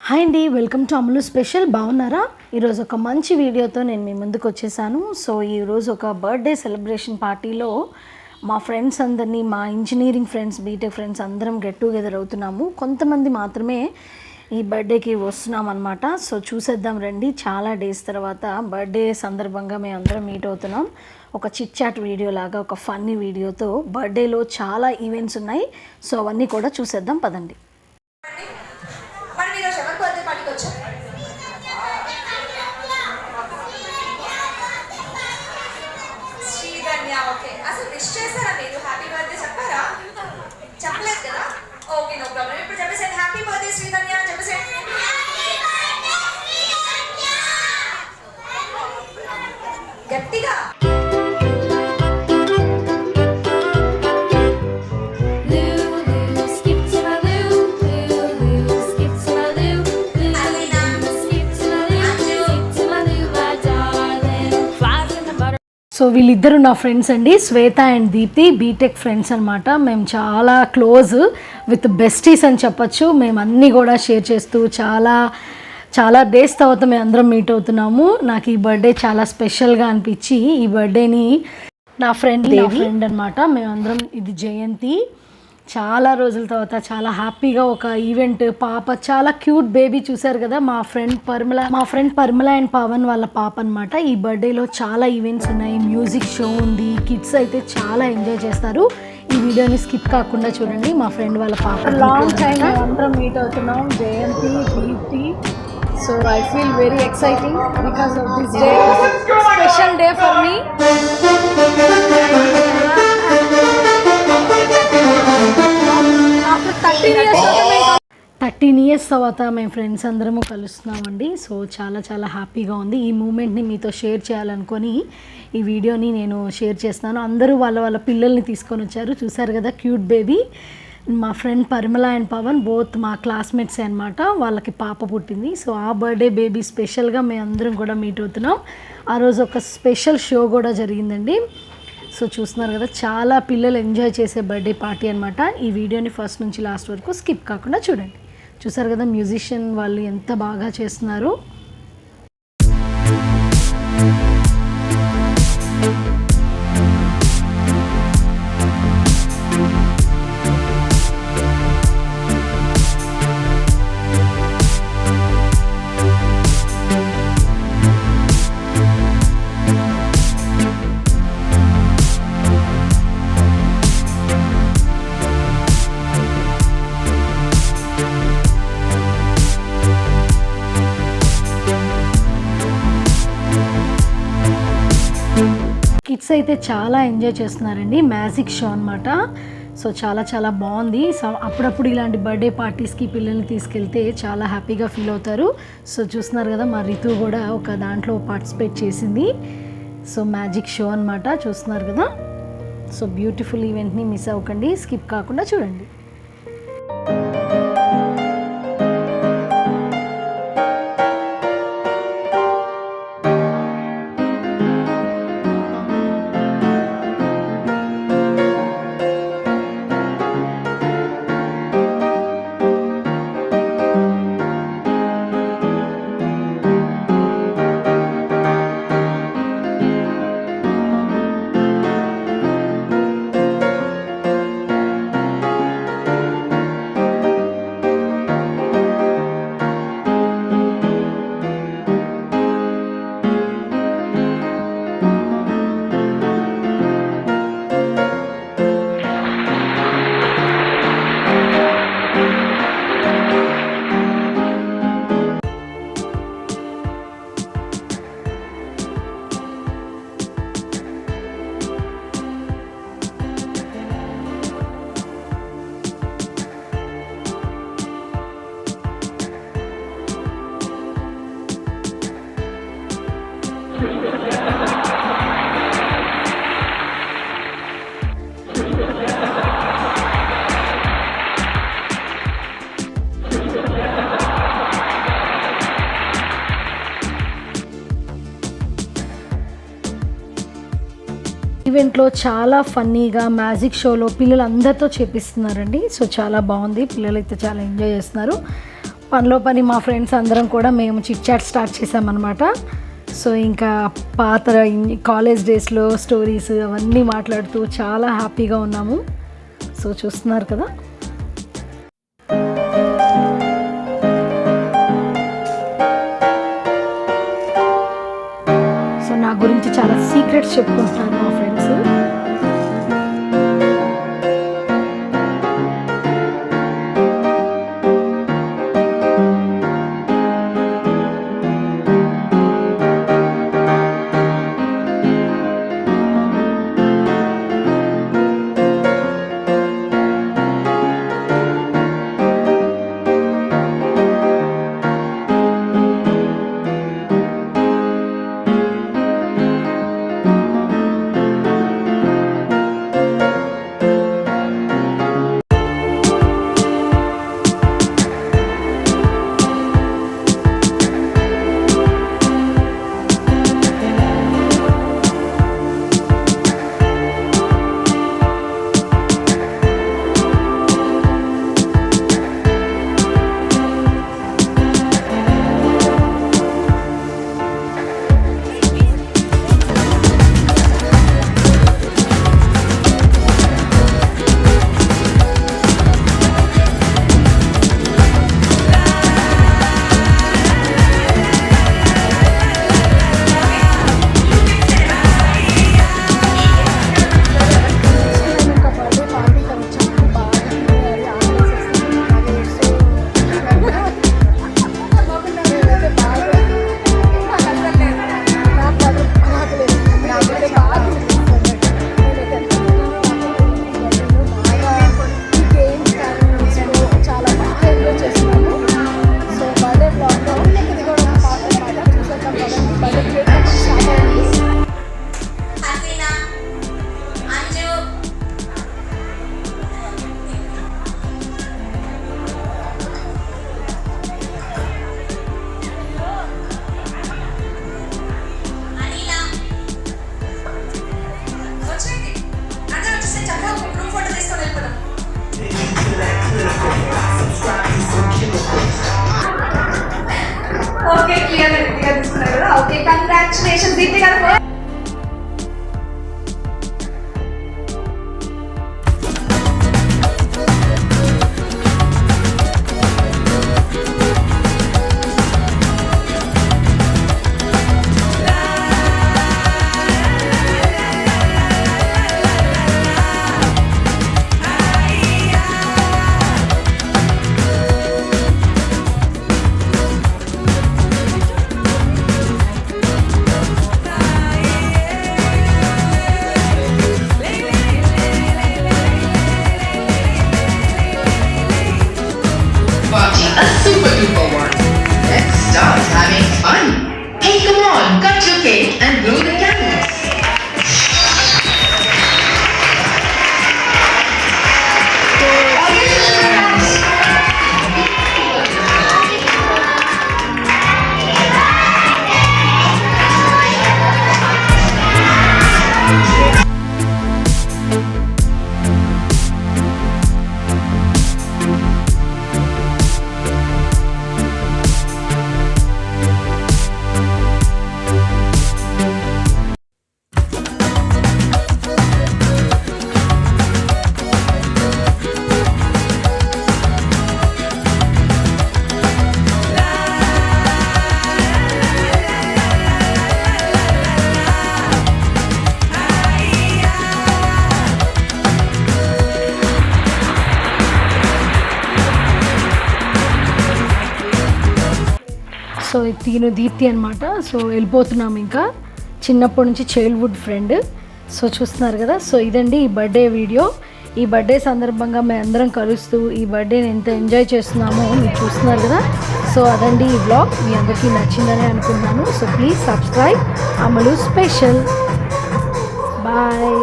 Hi అండి, welcome to అమలు special. బాగున్నారా? ఈరోజు ఒక మంచి వీడియోతో నేను మీ ముందుకు వచ్చేసాను. సో ఈరోజు ఒక బర్త్డే సెలబ్రేషన్ పార్టీలో మా ఫ్రెండ్స్ అందరినీ, మా ఇంజనీరింగ్ ఫ్రెండ్స్, బీటెక్ ఫ్రెండ్స్ అందరం గెట్ టుగెదర్ అవుతున్నాము. కొంతమంది మాత్రమే ఈ బర్త్డేకి వస్తున్నాం అనమాట. సో చూసేద్దాం రండి. చాలా డేస్ తర్వాత బర్త్డే సందర్భంగా మేము అందరం మీట్ అవుతున్నాం. ఒక చిట్ చాట్ వీడియో లాగా, ఒక ఫన్నీ వీడియోతో. బర్త్డేలో చాలా ఈవెంట్స్ ఉన్నాయి. సో అవన్నీ కూడా చూసేద్దాం పదండి. చెప్పలేదు కదా? Okay, no problem. ఇప్పుడు చెప్పేసండి, హ్యాపీ బర్త్డే శ్రీధన్య చెప్పేసండి. గట్టిగా సో వీళ్ళిద్దరు నా ఫ్రెండ్స్ అండి, శ్వేత అండ్ దీప్తి. బీటెక్ ఫ్రెండ్స్ అనమాట. మేము చాలా క్లోజ్ విత్ బెస్టీస్ అని చెప్పచ్చు. మేము అన్నీ కూడా షేర్ చేస్తూ చాలా డేస్ తర్వాత మేము అందరం మీట్ అవుతున్నాము. నాకు ఈ బర్త్డే చాలా స్పెషల్గా అనిపించి ఈ బర్త్డేని నా ఫ్రెండ్ అనమాట. మేమందరం, ఇది జయంతి. చాలా రోజుల తర్వాత చాలా హ్యాపీగా ఒక ఈవెంట్. పాప చాలా క్యూట్ బేబీ, చూసారు కదా, మా ఫ్రెండ్ పరిమళ అండ్ పవన్ వాళ్ళ పాప అనమాట. ఈ బర్త్డేలో చాలా ఈవెంట్స్ ఉన్నాయి. మ్యూజిక్ షో ఉంది. కిడ్స్ అయితే చాలా ఎంజాయ్ చేస్తారు. ఈ వీడియోని స్కిప్ కాకుండా చూడండి. మా ఫ్రెండ్ వాళ్ళ పాప. లాంగ్ టైం అందరం మీట్ అవుతున్నాం, Jayanti, Deepti. So I feel very exciting because of this day, special day for me. 13 years తర్వాత మేము ఫ్రెండ్స్ అందరము కలుస్తున్నామండి. సో చాలా హ్యాపీగా ఉంది. ఈ మూమెంట్ని మీతో షేర్ చేయాలనుకొని ఈ వీడియోని నేను షేర్ చేస్తున్నాను. అందరూ వాళ్ళ పిల్లల్ని తీసుకొని వచ్చారు. చూసారు కదా, క్యూట్ బేబీ. మా friend Parimala and Pavan both మా క్లాస్మేట్స్ అనమాట. వాళ్ళకి పాప పుట్టింది. సో ఆ బర్త్డే బేబీ స్పెషల్గా మేము అందరం కూడా మీట్ అవుతున్నాం. ఆ రోజు ఒక స్పెషల్ షో కూడా జరిగిందండి. సో చూస్తున్నారు కదా, చాలా పిల్లలు ఎంజాయ్ చేసే బర్త్డే పార్టీ అనమాట. ఈ వీడియోని ఫస్ట్ నుంచి లాస్ట్ వరకు స్కిప్ కాకుండా చూడండి. చూసారు కదా, మ్యూజిషియన్ వాళ్ళు ఎంత బాగా చేస్తున్నారు. కిడ్స్ అయితే చాలా ఎంజాయ్ చేస్తున్నారండి. మ్యాజిక్ షో అనమాట. సో చాలా బాగుంది. సో అప్పుడప్పుడు ఇలాంటి బర్త్డే పార్టీస్కి పిల్లల్ని తీసుకెళ్తే చాలా హ్యాపీగా ఫీల్ అవుతారు. సో చూస్తున్నారు కదా, మా రితు కూడా ఒక దాంట్లో పార్టిసిపేట్ చేసింది. సో మ్యాజిక్ షో అనమాట. చూస్తున్నారు కదా. సో బ్యూటిఫుల్ ఈవెంట్ని మిస్ అవ్వకండి, స్కిప్ కాకుండా చూడండి. ఈవెంట్లో చాలా ఫన్నీగా మ్యాజిక్ షోలో పిల్లలందరితో చేపిస్తున్నారండి. సో చాలా బాగుంది. పిల్లలైతే చాలా ఎంజాయ్ చేస్తున్నారు. పనిలో పని మా ఫ్రెండ్స్ అందరం కూడా మేము చిట్ చాట్ స్టార్ట్ చేసామన్నమాట. సో ఇంకా పాత కాలేజ్ డేస్లో స్టోరీస్ అవన్నీ మాట్లాడుతూ చాలా హ్యాపీగా ఉన్నాము. సో చూస్తున్నారు కదా. సో నా గురించి చాలా సీక్రెట్స్ చెప్పుకుంటున్నాను మా ఫ్రెండ్స్. ఓకే క్లియర్ తీసుకున్నారు కదా. ఓకే కంగ్రాచులేషన్స్ దీప్తి గారు. A super duper one. Let's start having fun. Hey, come on, cut your cake and blow the candles. So తిను దీప్తి అనమాట. సో వెళ్ళిపోతున్నాం ఇంకా చిన్నప్పటి నుంచి చైల్డ్హుడ్ ఫ్రెండ్. సో చూస్తున్నారు కదా. సో ఇదండి ఈ బర్త్డే వీడియో. ఈ బర్త్డే సందర్భంగా మేము అందరం కలుస్తూ ఈ బర్త్డేని ఎంత ఎంజాయ్ చేస్తున్నామో మీరు చూస్తున్నారు కదా. సో అదండి ఈ వ్లాగ్. మీ అందరికీ నచ్చిందని అనుకుంటున్నాను. సో ప్లీజ్ సబ్స్క్రైబ్ అమలు స్పెషల్. బాయ్.